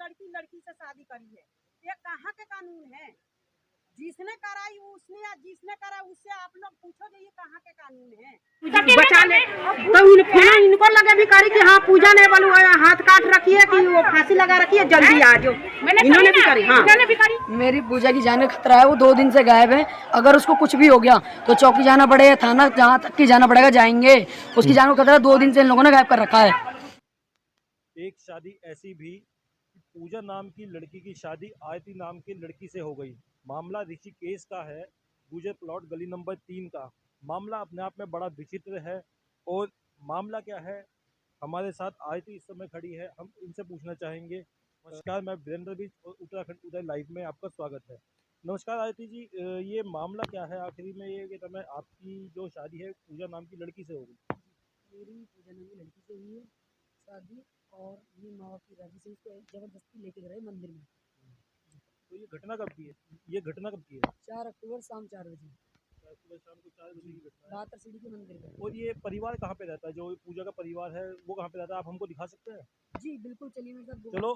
लड़की लड़की से शादी करी है। ये कहाँ के कानून है? जिसने कराई उसने या जिसने करा उससे आप लोग पूछो ये कहाँ के कानून है? बचा ले तो इनको लगे भी करी कि हाँ पूजा ने बोलू हाथ काट रखी है कि वो फांसी लगा रखी है, जल्दी आ जाओ। इन्होंने भी करी। हाँ इन्होंने भी करी। मेरी पूजा की जान का खतरा है, वो 2 दिन से गायब है। अगर उसको कुछ भी हो गया तो चौकी जाना पड़ेगा, थाना जहाँ तक की जाना पड़ेगा जाएंगे। उसकी जान को खतरा 2 दिन से इन लोगों ने गायब कर रखा है। एक शादी ऐसी भी, पूजा नाम की लड़की की शादी आयती नाम की लड़की से हो गई। मामला ऋषिकेश का है, गुजर प्लॉट गली नंबर 3 का। मामला अपने आप में बड़ा विचित्र है। और मामला क्या है, हमारे साथ आयती इस समय खड़ी है, हम इनसे पूछना चाहेंगे। नमस्कार, मैं वीरेंद्र बीज और उत्तराखंड उदय लाइव में आपका स्वागत है। नमस्कार आयती जी, ये मामला क्या है आखिरी में? ये कि तुम्हें आपकी जो शादी है पूजा नाम की लड़की से हो गई। मेरी पूजा नाम की लड़की से हुई है शादी, और ये माँ बाप की राजी से इसको जबरदस्ती लेके गए मंदिर में। तो ये घटना कब की है? ये घटना कब की है? 4 अक्टूबर शाम 4 बजे सुबह शाम को 4 बजे की घटना है। दातर सीढ़ी के मंदिर में। और ये परिवार कहाँ पे रहता है? जो पूजा का परिवार है वो कहाँ पे रहता है? आप हमको दिखा सकते हैं? जी बिल्कुल, चलिए मेरे साथ। चलो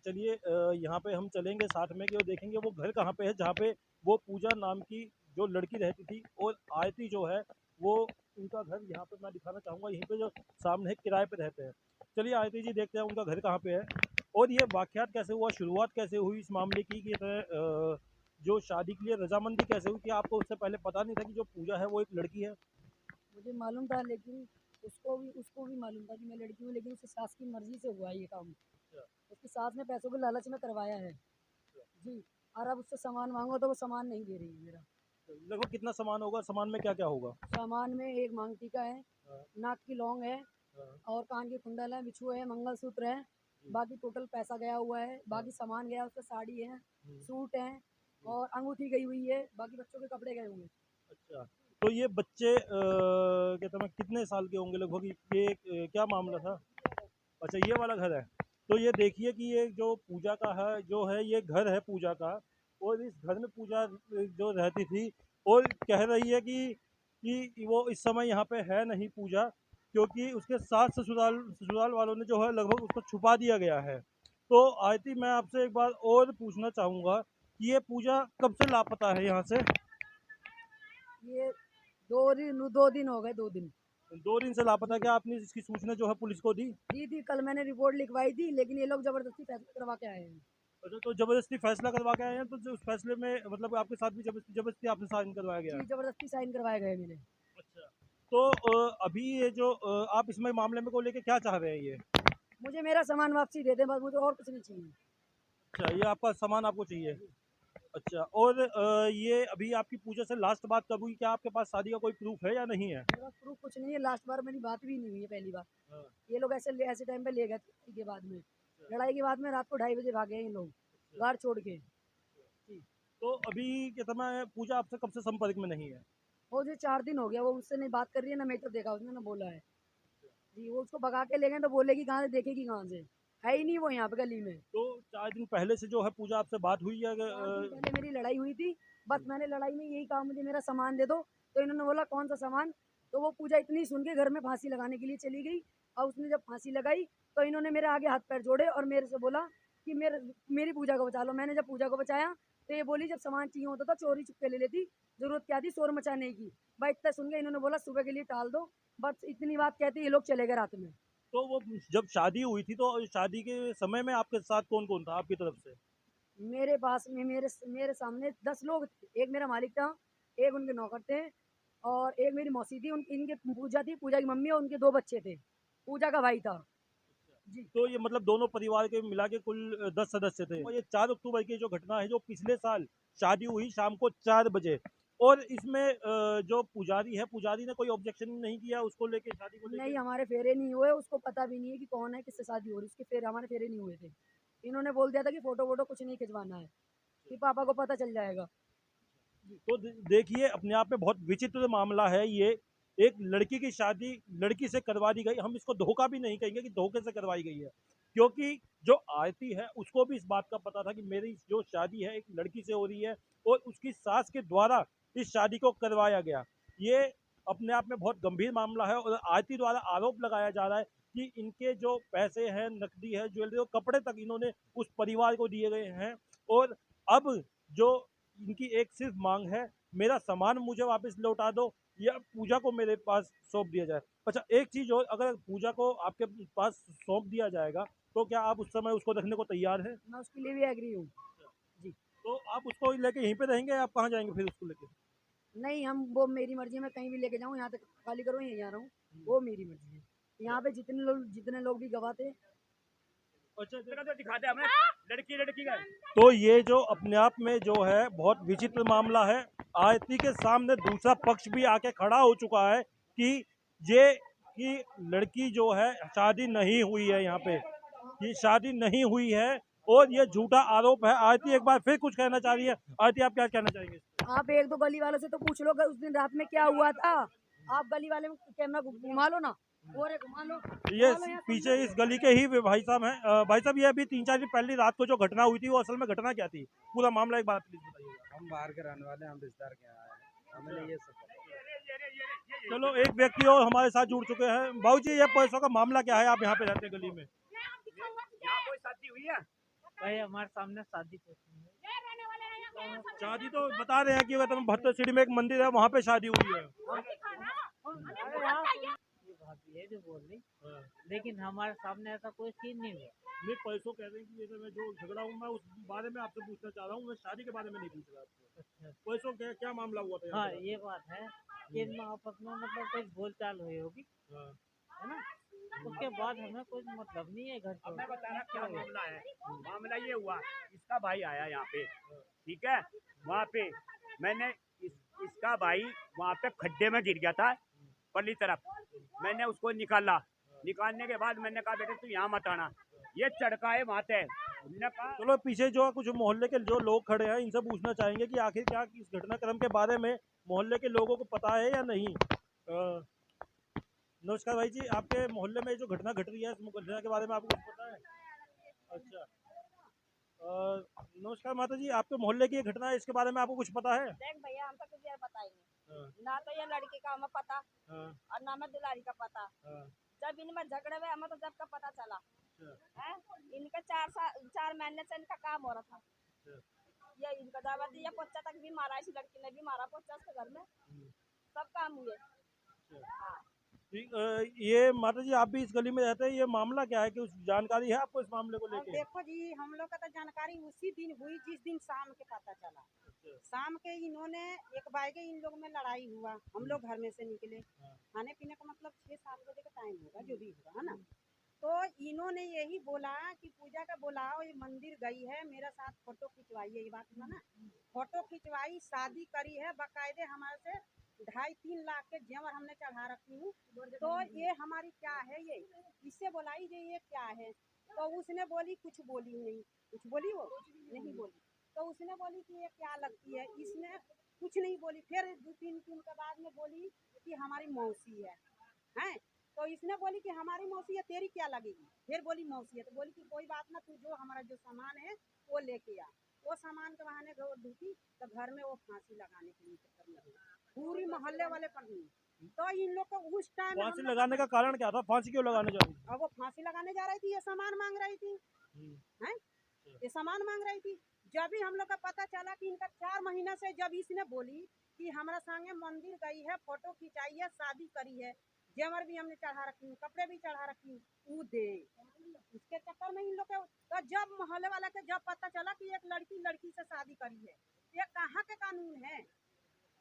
चलिए यहाँ पे हम चलेंगे साथ में कि और देखेंगे वो घर कहाँ पे है जहाँ पे वो पूजा नाम की जो लड़की रहती थी। और आयती जो है वो, उनका घर यहाँ पे मैं दिखाना चाहूँगा। यहीं पे जो सामने किराए पे रहते हैं। चलिए आयती जी, देखते हैं उनका घर कहाँ पे है और ये वाक़यात कैसे हुआ, शुरुआत कैसे हुई इस मामले की, कि जो शादी के लिए रजामंदी कैसे हुई? कि आपको उससे पहले पता नहीं था कि जो पूजा है वो एक लड़की है? मुझे मालूम था, लेकिन उसको भी मालूम था कि मैं लड़की हूँ, लेकिन उसकी सास की मर्जी से हुआ ये काम। उसकी सास ने पैसों के लालच में करवाया है जी। और अब उससे सामान मांगो तो वो सामान नहीं दे रही है मेरा। लगभग कितना सामान होगा? सामान में क्या क्या होगा? सामान में एक मांग टीका है, नाक की लौंग है, और कान की कुंडल है, बिछू है, मंगलसूत्र है। बाकी टोटल पैसा गया हुआ है, बाकी सामान गया उसका साड़ी है, सूट है, और अंगूठी गई हुई है, बाकी बच्चों के कपड़े गए हुए हैं। अच्छा, तो ये बच्चे कहते हैं कितने साल के होंगे लगभग? ये क्या मामला था? अच्छा, ये वाला घर है। तो ये देखिए कि ये जो पूजा का है, जो है ये घर है पूजा का। और इस घर में पूजा जो रहती थी, और कह रही है कि वो इस समय यहाँ पे है नहीं पूजा, क्योंकि उसके सास ससुराल ससुराल वालों ने जो है लगभग उसको छुपा दिया गया है। तो आयती, मैं आपसे एक बार और पूछना चाहूँगा कि ये पूजा कब से लापता है यहाँ से? ये 2 दिन हो गए, 2 दिन। 2 दिन से लापता। क्या आपने इसकी सूचना जो है पुलिस को दी? दी थी, कल मैंने रिपोर्ट लिखवाई थी, लेकिन ये लोग जबरदस्ती फैसला करवा के आए हैं। अच्छा, तो जबरदस्ती फैसला करवा के आए हैं? तो जो उस फैसले में मतलब आपके साथ भी जबरदस्ती आपसे साइन करवाया गया है? जी जबरदस्ती साइन करवाए गए मेरे। अच्छा, तो अभी ये जो आप इसमें मामले में को लेके क्या चाह रहे हैं ये? मुझे मेरा सामान वापसी दे दें बस, मुझे और कुछ नहीं चाहिए। अच्छा, ये आपका सामान आपको चाहिए। अच्छा, और ये अभी आपकी पूजा से लास्ट बात कब हुई? क्या आपके पास शादी का कोई प्रूफ है या नहीं है? मेरा प्रूफ कुछ नहीं है, लास्ट बार मेरी बात भी नहीं हुई है, पहली बार। हाँ। ये लोग ऐसे टाइम पे ले गए थे के बाद में, लड़ाई के बाद में रात को 2:30 बजे भागे हैं ये लोग गाड़ छोड़ के। तो अभी क्या समय पूजा आपसे कब से संपर्क में नहीं है? वो जो 4 दिन हो गया, वो उससे नहीं बात कर रही है, ना मेटर देखा उसने, ना बोला है जी। वो उसको भगा के ले गए तो बोलेगी कहाँ से, देखेगी कहाँ से, है ही नहीं वो यहाँ पे गली में। तो 4 दिन पहले से जो है पूजा आपसे बात हुई है? 4 दिन पहले मेरी लड़ाई हुई थी, बस मैंने लड़ाई में यही कहा मुझे मेरा सामान दे दो, तो इन्होंने बोला कौन सा सामान। तो वो पूजा इतनी सुन के घर में फांसी लगाने के लिए चली गई, और उसने जब फांसी लगाई तो इन्होंने मेरे आगे हाथ पैर जोड़े और मेरे से बोला कि मेरी पूजा को बचा लो। मैंने जब पूजा को बचाया तो ये बोली जब सामान चाहिए होता था चोरी चुपके ले लेती, जरूरत क्या थी शोर मचाने की। भाई इतना सुन के इन्होंने बोला सुबह के लिए टाल दो, बस इतनी बात कहते ये लोग चले गए रात में। तो वो जब शादी हुई थी तो शादी के समय में आपके साथ कौन कौन था आपकी तरफ से? मेरे पास में मेरे सामने 10 लोग थे। एक मेरा मालिक था, एक उनके नौकर थे, और एक मेरी मौसी थी, इनके पूजा थी, पूजा की मम्मी, और उनके 2 बच्चे थे, पूजा का भाई था जी। तो ये मतलब दोनों परिवार के मिला के कुल 10 सदस्य थे। और ये 4 अक्टूबर की जो घटना है, जो पिछले साल शादी हुई शाम को 4 बजे, और इसमें जो पुजारी है, पुजारी ने कोई ऑब्जेक्शन नहीं किया उसको लेके, शादी को लेके? नहीं, हमारे फेरे नहीं हुए, उसको पता भी नहीं है कि कौन है, किससे शादी हो रही, उसके फेरे, हमारे फेरे नहीं हुए थे। इन्होंने बोल दिया था कि फोटो वोटो कुछ नहीं खिंचवाना है, कि पापा को पता चल जाएगा। तो देखिए, अपने आप में बहुत विचित्र मामला है ये। एक लड़की की शादी लड़की से करवा दी गई। हम इसको धोखा भी नहीं कहेंगे कि धोखे से करवाई गई है, क्योंकि जो आयती है उसको भी इस बात का पता था कि मेरी जो शादी है एक लड़की से हो रही है, और उसकी सास के द्वारा इस शादी को करवाया गया। ये अपने आप में बहुत गंभीर मामला है, और आयती द्वारा आरोप लगाया जा रहा है कि इनके जो पैसे हैं, नकदी है, ज्वेलरी और कपड़े तक इन्होंने उस परिवार को दिए गए हैं। और अब जो इनकी एक सिर्फ मांग है, मेरा सामान मुझे वापस लौटा दो या पूजा को मेरे पास सौंप दिया जाए। अच्छा, एक चीज़ और, अगर पूजा को आपके पास सौंप दिया जाएगा तो क्या आप उस समय उसको रखने को तैयार हैं? मैं उसके लिए भी एग्री हूँ। तो आप उसको लेके यहीं पे रहेंगे, आप कहाँ जाएंगे फिर उसको लेके? नहीं, हम वो मेरी मर्जी है, मैं कहीं भी लेके जाऊँ, यहाँ तक खाली करो यहीं जा रहा हूँ, वो मेरी मर्जी है। यहाँ पे जितने लोग भी गवाह थे, दिखाते हमें लड़की लड़की का। तो ये जो अपने आप में जो है बहुत विचित्र मामला है। आरती के सामने दूसरा पक्ष भी आके खड़ा हो चुका है कि ये कि लड़की जो है शादी नहीं हुई है, यहाँ पे ये शादी नहीं हुई है और ये झूठा आरोप है। आरती एक बार फिर कुछ कहना चाह रही है। आरती, आप क्या कहना चाहेंगे? आप एक दो गली वालों से तो पूछ लो उस दिन रात में क्या हुआ था। आप गली वाले में कैमरा घुमा लो ना, और घुमा लो। ये पीछे इस गली के ही भाई साहब हैं। भाई साहब, ये अभी 3-4 दिन पहले रात को जो घटना हुई थी वो असल में घटना क्या थी? पूरा मामला एक बार प्लीज बताइएगा। हम बाहर के रहने वाले हैं, हम रिश्तेदार के यहाँ आए हैं, हमें ये सब पता है। चलो, एक व्यक्ति और हमारे साथ जुड़ चुके हैं। बाबू जी, ये पैसों का मामला क्या है? आप यहाँ पे रहते हैं गली में, यहाँ कोई शादी हुई है? भाई हमारे सामने शादी होती है। शादी तो बता रहे हैं कि 72 सीढ़ी में एक मंदिर है, वहाँ पे शादी हुई है। ये भाभी है जो बोल रही, लेकिन हमारे सामने ऐसा कोई सीन नहीं हुआ। मैं पैसों कह रहे हैं कि जैसे मैं जो झगड़ा हूँ मैं उस बारे में आपसे पूछना चाह रहा हूँ, मैं शादी के बारे में नहीं पूछ रहा आपसे। अच्छा, पैसों क्या मामला हुआ था? हाँ ये बात है कि इनमें आपस में मतलब कोई बोलचाल हुई होगी, है ना। उसके बाद हमें कोई मतलब नहीं है घर अब मैं बता रहा क्या हुआ? मामला है। मामला ये हुआ, इसका भाई आया यहाँ पे, ठीक है, वहाँ पे मैंने इसका भाई वहाँ पे खड्डे में गिर गया था पल्ली तरफ, मैंने उसको निकाला। निकालने के बाद मैंने कहा बेटे तू यहाँ मत आना, ये चढ़काए माते। हमने कहा चलो, पीछे जो कुछ मोहल्ले के जो लोग खड़े हैं इनसे पूछना चाहेंगे कि आखिर क्या इस घटनाक्रम के बारे में मोहल्ले के लोगों को पता है या नहीं। नमस्कार भाई जी, आपके मोहल्ले में जो घटना घट रही है इस घटना के बारे में आपको कुछ पता है? अच्छा, नमस्कार माता जी, आपके मोहल्ले की ये घटना है, इसके बारे में आपको कुछ पता है? देख भैया, हम तो कुछ यार बताएंगे ना, तो ये लड़की का हमें पता और ना मैं दुलारी का पता। जब इनमें झगड़े हुए हमें तो जब का पता चला है, इनका 4 महीने से इनका काम हो रहा था। ये इनका दावा दिया, पोचा तक भी मारा, इस लड़की ने भी मारा, पोचा उसके घर में सब काम हुए। ये माता जी, आप भी इस गली में रहते हैं, ये मामला क्या है? कि उस जानकारी है आपको इस मामले को अब लेके? देखो जी, हम लोग का तो जानकारी उसी दिन हुई जिस दिन शाम के पता चला। शाम के इन्होंने एक बाइक इन लोग में लड़ाई हुआ, हम लोग घर में से निकले, खाने पीने का मतलब 6-7 बजे का टाइम होगा जो भी होगा, है ना। तो इन्होंने यही बोला कि पूजा का बुलाओ, ये मंदिर गई है, मेरे साथ फोटो खिंचवाई है। ये बात हुआ ना, फोटो खिंचवाई, शादी करी है, बाकायदे हमारे से 2.5-3 लाख के जेवर हमने चढ़ा रखी हूँ। तो ये हमारी क्या है, ये इससे बोलाई ये क्या है। तो उसने बोली, कुछ बोली नहीं, कुछ बोली वो नहीं बोली। तो उसने बोली कि ये क्या लगती है, इसने कुछ नहीं बोली। फिर 2-3 दिन के बाद में बोली कि हमारी मौसी है, हैं। तो इसने बोली कि हमारी मौसी है, तेरी क्या लगेगी। फिर बोली मौसी है, तो बोली कि कोई बात ना, तू जो हमारा जो सामान है वो लेके आ। वो सामान के बहाने ढूंढी तो घर में वो फांसी लगाने के लिए चक्कर में पूरी मोहल्ले वाले पर नहीं। तो इन लोग को उस टाइम फांसी लगाने का कारण क्या था? फांसी क्यों लगाने जा रही थी? अब वो फांसी लगाने जा रही थी, ये सामान मांग रही थी, हैं, ये सामान मांग रही थी। जब भी हम लोग का पता चला कि इनका 4 महीना से, जब इसने बोली कि हमारा संगे मंदिर गई है, फोटो खिंचाई है, शादी करी है, जेवर भी हमने चढ़ा रखी हूँ, कपड़े भी चढ़ा रखी हूँ, वो दे, उसके चक्कर में इन लोग के। तो जब मोहल्ले वाला के जब पता चला कि एक लड़की से शादी करी है, ये कहाँ के कानून है?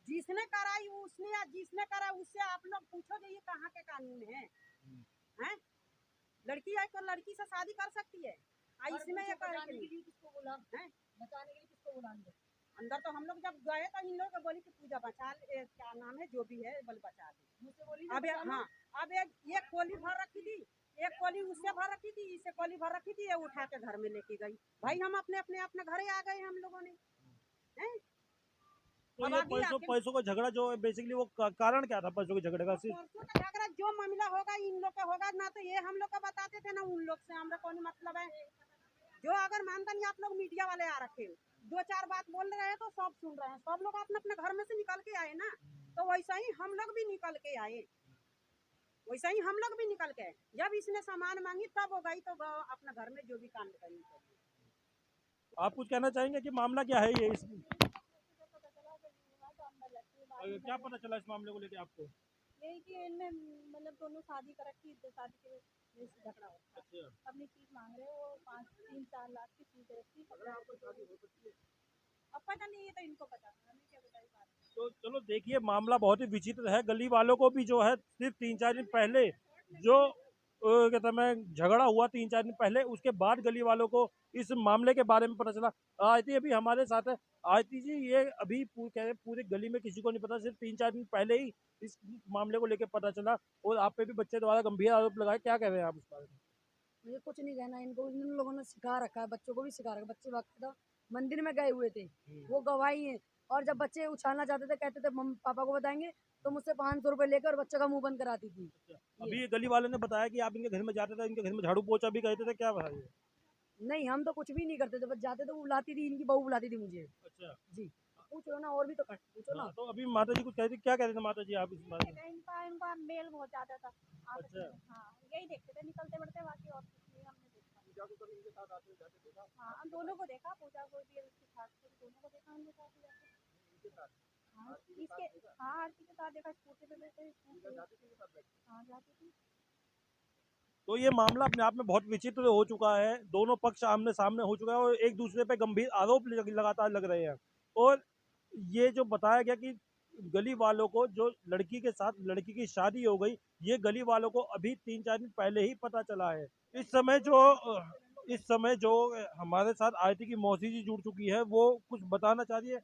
जिसने कराई उसने, या जिसने करा उससे आप लोग पूछोगे ये कहाँ के कानून है? हैं, लड़की है तो लड़की से शादी कर सकती है, इसमें ये किसको बोला है? बताने के लिए किसको बोला? अंदर तो हम लोग जब गए तो इन लोग बोली कि पूजा बचा ले, क्या नाम है जो भी है, बोल बचा ले। अब हाँ, अब एक कोली भर रखी थी, एक कोली उससे भर रखी थी, इससे कोली भर रखी थी, ये उठा के घर में लेके गई। भाई हम अपने घरे आ गए हम लोगों ने, हैं। तो ये पैसों का झगड़ा जो है बेसिकली वो कारण क्या था पैसों के झगड़े का? पैसों का झगड़ा जो मामला होगा इन लोग का होगा ना, तो ये हम लोग का बताते थे ना, उन लोग से हमरा कौन मतलब है। जो अगर मानता नहीं, आप लोग मीडिया वाले आ रखे हो, 2-4 बात बोल रहे हैं तो सब सुन रहे हैं, सब लोग अपने अपने घर में से निकल के आए ना, तो वैसा ही हम लोग भी निकल के आए। वैसा ही हम लोग भी निकल के जब इसने सामान मांगी तब हो गई तो अपना घर में जो भी काम करनी चाहिए। आप कुछ कहना चाहेंगे कि मामला क्या है ये क्या पता चला इस मामले को लेके आपको? यही कि इनमें मतलब दोनों शादी कर रखी, शादी के लिए झगड़ा होता है। अपनी चीज मांग रहे हो, 5-3-4 लाख की चीज रखी, अब पता नहीं, ये तो इनको पता, हमें क्या बताइए बात। तो चलो देखिए, मामला बहुत ही विचित्र है। गली वालों को भी जो है सिर्फ 3-4 दिन पहले जो कहता मैं झगड़ा हुआ 3-4 दिन पहले, उसके बाद गली वालों को इस मामले के बारे में पता चला। आयती अभी हमारे साथ है। आयती जी, ये अभी पूरे गली में किसी को नहीं पता, सिर्फ 3-4 दिन पहले ही इस मामले को लेकर पता चला और आप पे भी बच्चे द्वारा गंभीर आरोप लगाए। क्या कह रहे हैं आप इस बारे में? मुझे कुछ नहीं कहना, इनको इन लोगों ने सिखा रखा है, बच्चों को भी सिखा रखा है। बच्चे बाकायदा मंदिर में गए हुए थे, वो गवाही है। और जब बच्चे उछालना चाहते थे, कहते थे मम्मी पापा को बताएंगे, तो मुझसे 500 रुपए लेकर बच्चे का मुंह बंद कराती थी। अभी ये गली वाले ने बताया कि आप इनके घर में जाते थे, इनके घर में झाड़ू पोछा भी कहते थे, क्या बताइए? नहीं, हम तो कुछ भी नहीं करते थे, बस जाते थे, वो बुलाती थी, इनकी बहू बुलाती थी मुझे। अच्छा जी, पूछो ना, और भी तो पूछो ना। तो अभी माता जी कुछ कहती, क्या कहते थे माता जी आप इस बारे में? इनका मेल बहुत ज्यादा था। अच्छा। हाँ, यही देखते थे निकलते बढ़ते, बाकी और कुछ नहीं हमने देखा। हाँ, दोनों को देखा, पूजा को भी उसके साथ, दोनों को देखा हमने साथ ही जाके। हाँ, इसके आरती के साथ देखा, स्कूटी पे बैठे, हाँ जाती थी। तो ये मामला अपने आप में बहुत विचित्र हो चुका है। दोनों पक्ष आमने सामने हो चुका है और एक दूसरे पे गंभीर आरोप लगातार लग रहे हैं। और ये जो बताया गया कि गली वालों को जो लड़की के साथ लड़की की शादी हो गई, ये गली वालों को अभी 3-4 दिन पहले ही पता चला है। इस समय जो हमारे साथ आयती की मौसी जी जुड़ चुकी है, वो कुछ बताना चाह रही है।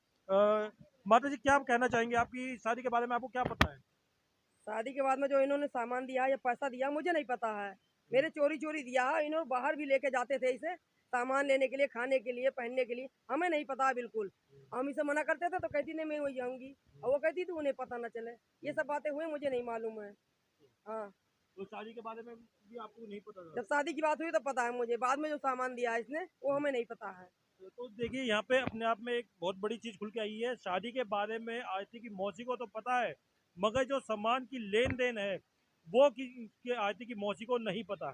माता जी, क्या आप कहना चाहेंगे? आपकी शादी के बारे में आपको क्या पता है? शादी के बाद में जो इन्होंने सामान दिया या पैसा दिया, मुझे नहीं पता है। मेरे चोरी दिया है। इन्होंने बाहर भी लेके जाते थे इसे, सामान लेने के लिए, खाने के लिए, पहनने के लिए। हमें नहीं पता बिल्कुल। हम इसे मना करते थे तो कहती नहीं मैं वही जाऊंगी, और वो कहती थी उन्हें पता न चले। ये सब बातें हुई, मुझे नहीं मालूम है। हाँ, तो शादी के बारे में भी आपको नहीं पता था? जब शादी की बात हुई तो पता है मुझे, बाद में जो सामान दिया है इसने वो हमें नहीं पता है। तो देखिए, यहाँ पे अपने आप में एक बहुत बड़ी चीज खुल के आई है। शादी के बारे में आयती की मौसी को तो पता है, मगर जो सामान की लेन देन है वो आयती की मौसी को नहीं पता।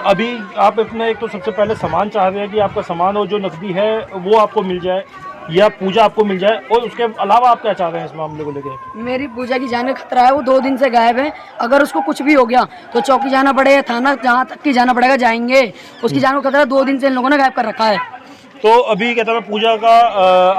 अभी आप अपने एक तो सबसे पहले सामान चाह रहे हैं कि आपका सामान और जो नकदी है वो आपको मिल जाए या पूजा आपको मिल जाए, और उसके अलावा आप क्या चाह रहे हैं इस मामले को लेकर? मेरी पूजा की जान का खतरा है, वो 2 दिन से गायब है। अगर उसको कुछ भी हो गया तो चौकी जाना पड़ेगा, थाना जहाँ तक की जाना पड़ेगा, जाएंगे। उसकी जान का खतरा 2 दिन से इन लोगों ने गायब कर रखा है। तो अभी कहता है पूजा का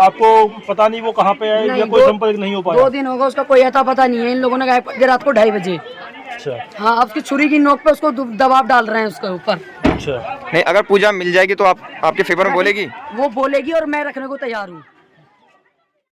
आपको पता नहीं वो कहाँ पे है या कोई संपर्क नहीं हो पाया? 2 दिन होगा, उसका कोई अता पता नहीं है। इन लोगों ने गायब कर दिया रात को 2:30 बजे। अच्छा। हाँ, अब उसकी छुरी की नोक पे उसको दबाव डाल रहे हैं उसके ऊपर। अच्छा। नहीं, अगर पूजा मिल जाएगी तो आपके फेवर में बोलेगी? वो बोलेगी और मैं रखने को तैयार हूँ।